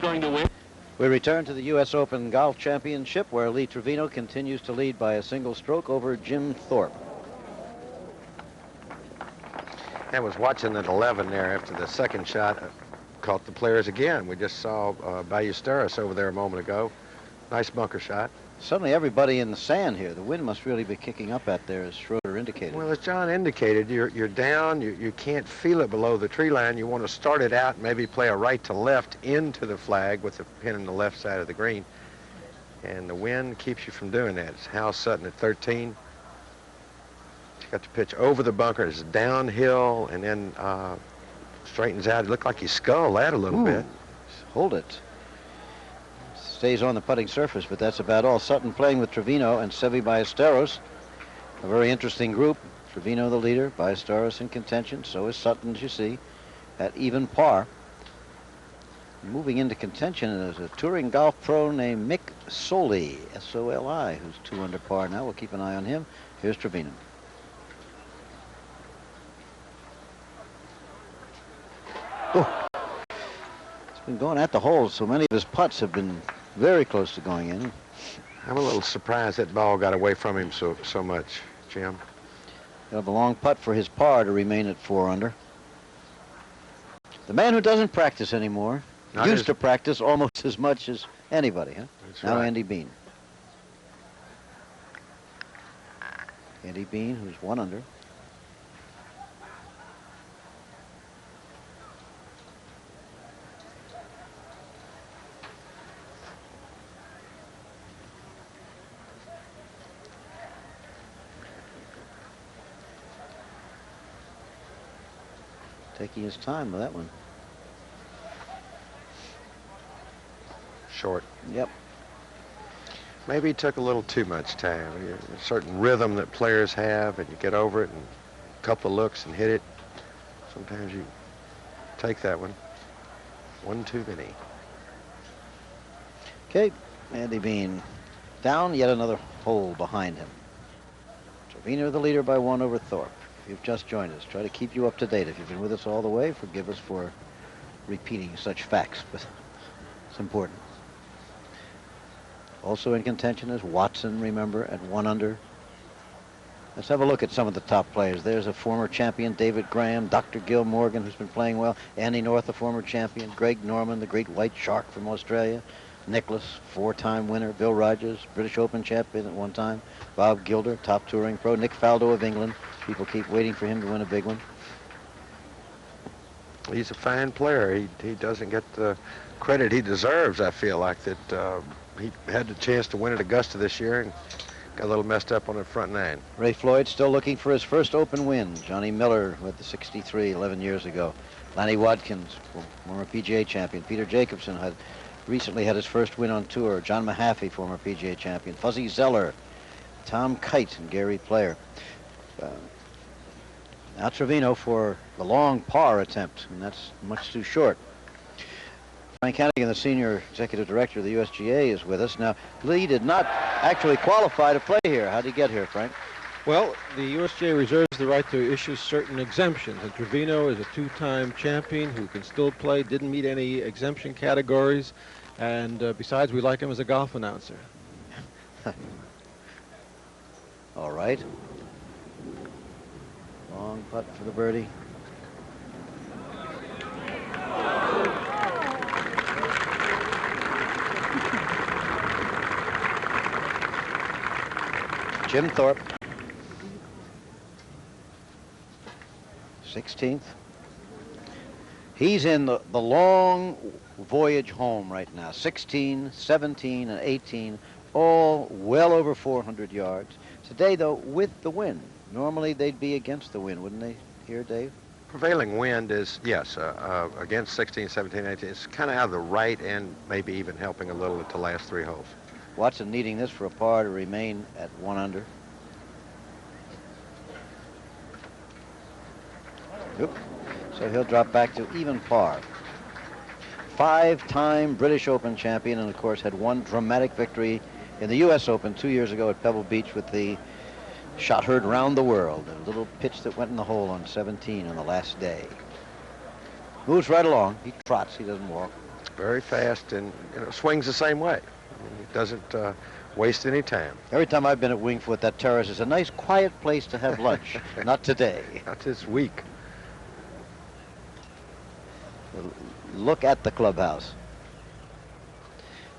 going to win. We return to the U.S. Open Golf Championship, where Lee Trevino continues to lead by a single stroke over Jim Thorpe. I was watching at 11 there after the second shot. Caught the players again. We just saw Ballesteros over there a moment ago. Nice bunker shot. Suddenly everybody in the sand here. The wind must really be kicking up out there, as Schroeder indicated. Well, as John indicated, you're down. You can't feel it below the tree line. You want to start it out and maybe play a right to left into the flag with the pin on the left side of the green. And the wind keeps you from doing that. It's Hal Sutton at 13. He's got to pitch over the bunker. It's downhill and then straightens out. It looked like he sculled that a little bit. Hold it. Stays on the putting surface, but that's about all. Sutton playing with Trevino and Seve Ballesteros. A very interesting group. Trevino the leader, Ballesteros in contention. So is Sutton, as you see, at even par. Moving into contention is a touring golf pro named Mick Soli, S-O-L-I, who's 2 under par now. We'll keep an eye on him. Here's Trevino. Oh. He's been going at the holes, so many of his putts have been very close to going in. I'm a little surprised that ball got away from him so much, Jim. He'll have a long putt for his par to remain at 4 under. The man who doesn't practice anymore used to practice almost as much as anybody, huh? That's now right. Andy Bean. Andy Bean, who's 1 under. Taking his time with that one. Short. Yep. Maybe he took a little too much time. A certain rhythm that players have, and you get over it, and a couple of looks and hit it. Sometimes you take that one. One too many. Okay, Andy Bean down, yet another hole behind him. Trevino the leader by 1 over Thorpe. If you've just joined us, try to keep you up to date. If you've been with us all the way, forgive us for repeating such facts, but it's important. Also in contention is Watson, remember, at 1 under. Let's have a look at some of the top players. There's a former champion, David Graham, Dr. Gil Morgan, who's been playing well, Andy North, a former champion, Greg Norman, the great white shark from Australia, Nicklaus, 4-time winner, Bill Rogers, British Open champion at one time, Bob Gilder, top touring pro, Nick Faldo of England. People keep waiting for him to win a big one. He's a fine player. He doesn't get the credit he deserves, I feel like, that he had the chance to win at Augusta this year and got a little messed up on the front 9. Ray Floyd still looking for his first Open win. Johnny Miller with the 63 11 years ago. Lanny Watkins, former PGA champion. Peter Jacobson had recently had his first win on tour. John Mahaffey, former PGA champion. Fuzzy Zeller, Tom Kite, and Gary Player. Now Trevino for the long par attempt, and that's much too short. Frank Hannigan, the senior executive director of the USGA, is with us. Now, Lee did not actually qualify to play here. How did he get here, Frank? Well, the USGA reserves the right to issue certain exemptions, and Trevino is a 2-time champion who can still play, didn't meet any exemption categories, and besides, we like him as a golf announcer. All right. Long putt for the birdie. Jim Thorpe, 16th. He's in the long voyage home right now. 16, 17, and 18, all well over 400 yards. Today, though, with the wind. Normally, they'd be against the wind, wouldn't they, here, Dave? Prevailing wind is, yes, against 16, 17, 18. It's kind of out of the right and maybe even helping a little at the last 3 holes. Watson needing this for a par to remain at 1 under. Oop. So he'll drop back to even par. 5-time British Open champion, and of course had one dramatic victory in the U.S. Open 2 years ago at Pebble Beach with the shot heard round the world. A little pitch that went in the hole on 17 on the last day. Moves right along. He trots, he doesn't walk. Very fast, and swings the same way. It doesn't waste any time. Every time I've been at Wingfoot, that terrace is a nice, quiet place to have lunch. Not today. Not this week. Look at the clubhouse.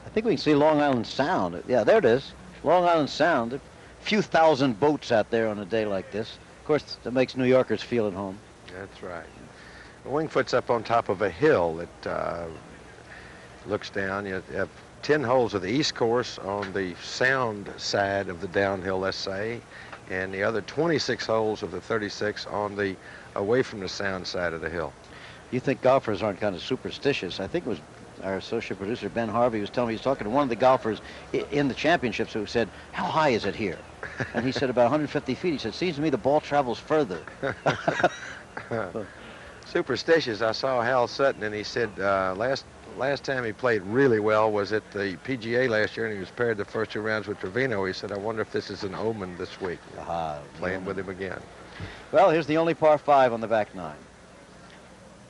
I think we can see Long Island Sound. Yeah, there it is. Long Island Sound. A few thousand boats out there on a day like this. Of course, that makes New Yorkers feel at home. That's right. Wingfoot's up on top of a hill that looks down. You have 10 holes of the East Course on the sound side of the downhill, let's say, and the other 26 holes of the 36 on the away from the sound side of the hill. You think golfers aren't kind of superstitious? I think it was our associate producer, Ben Harvey, was telling me he was talking to one of the golfers in the championships who said, how high is it here? And he said about 150 feet. He said, seems to me the ball travels further. Superstitious. I saw Hal Sutton, and he said last time he played really well was at the PGA last year, and he was paired the first 2 rounds with Trevino. He said, I wonder if this is an omen this week. Playing with him again. Well, here's the only par 5 on the back 9.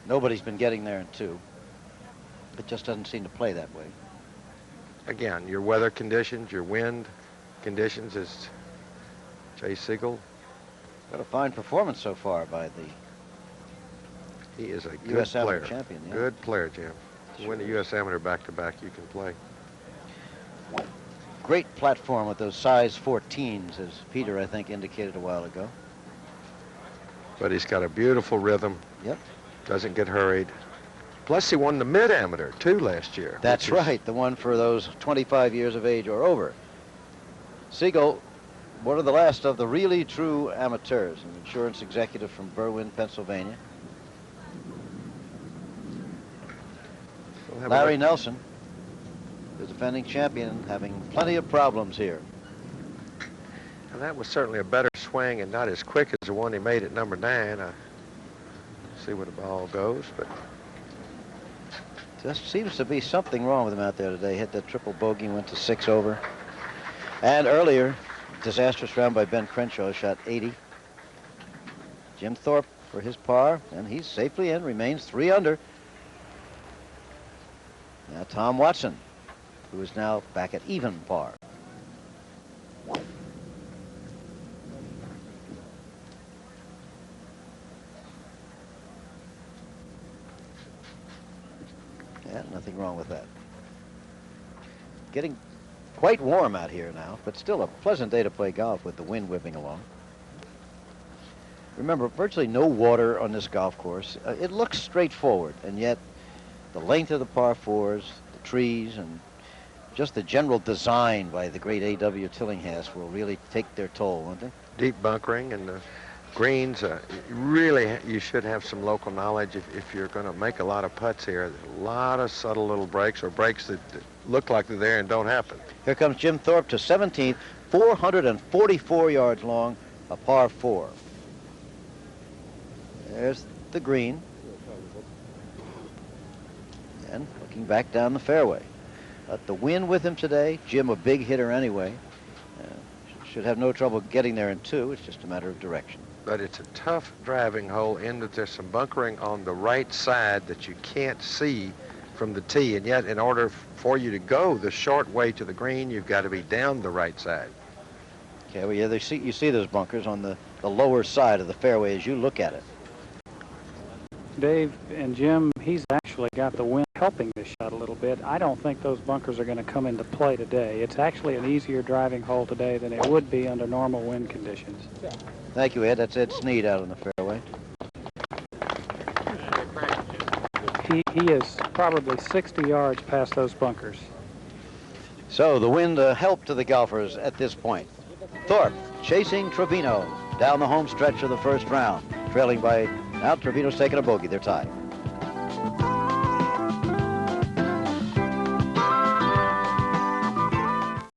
Nobody's been getting there in 2. It just doesn't seem to play that way. Again, your weather conditions, your wind conditions, as Jay Siegel. Got a fine performance so far by the He is a good U.S. player. Amateur champion. Yeah. Good player, Jim. To win the U.S. Amateur back-to-back, you can play. Great platform with those size 14s, as Peter, I think, indicated a while ago. But he's got a beautiful rhythm. Yep. Doesn't get hurried. Plus, he won the mid-amateur, too, last year. That's right, the one for those 25 years of age or over. Siegel, one of the last of the really true amateurs, an insurance executive from Berwyn, Pennsylvania. Larry Nelson, the defending champion, having plenty of problems here. And that was certainly a better swing and not as quick as the one he made at number 9. See where the ball goes, but just seems to be something wrong with him out there today. Hit that triple bogey, went to 6 over. And earlier, disastrous round by Ben Crenshaw, shot 80. Jim Thorpe for his par, and he's safely in, remains 3 under. Now Tom Watson, who is now back at even par. Yeah, nothing wrong with that. Getting quite warm out here now, but still a pleasant day to play golf with the wind whipping along. Remember, virtually no water on this golf course. It looks straightforward, and yet the length of the par 4s, the trees, and just the general design by the great A.W. Tillinghast will really take their toll, won't they? Deep bunkering and the greens, really you should have some local knowledge if you're going to make a lot of putts here. A lot of subtle little breaks or breaks that look like they're there and don't happen. Here comes Jim Thorpe to 17th, 444 yards long, a par 4. There's the green. And looking back down the fairway. The wind with him today. Jim, a big hitter anyway. Should have no trouble getting there in 2. It's just a matter of direction. But it's a tough driving hole in that there's some bunkering on the right side that you can't see from the tee. And yet, in order for you to go the short way to the green, you've got to be down the right side. Okay, well, yeah, you see those bunkers on the lower side of the fairway as you look at it. Dave and Jim, he's actually got the wind helping this shot a little bit. I don't think those bunkers are going to come into play today. It's actually an easier driving hole today than it would be under normal wind conditions. Thank you, Ed. That's Ed Sneed out on the fairway. He is probably 60 yards past those bunkers. So the wind helped to the golfers at this point. Thorpe chasing Trevino down the home stretch of the first round, trailing by, now Trevino's taking a bogey. They're tied.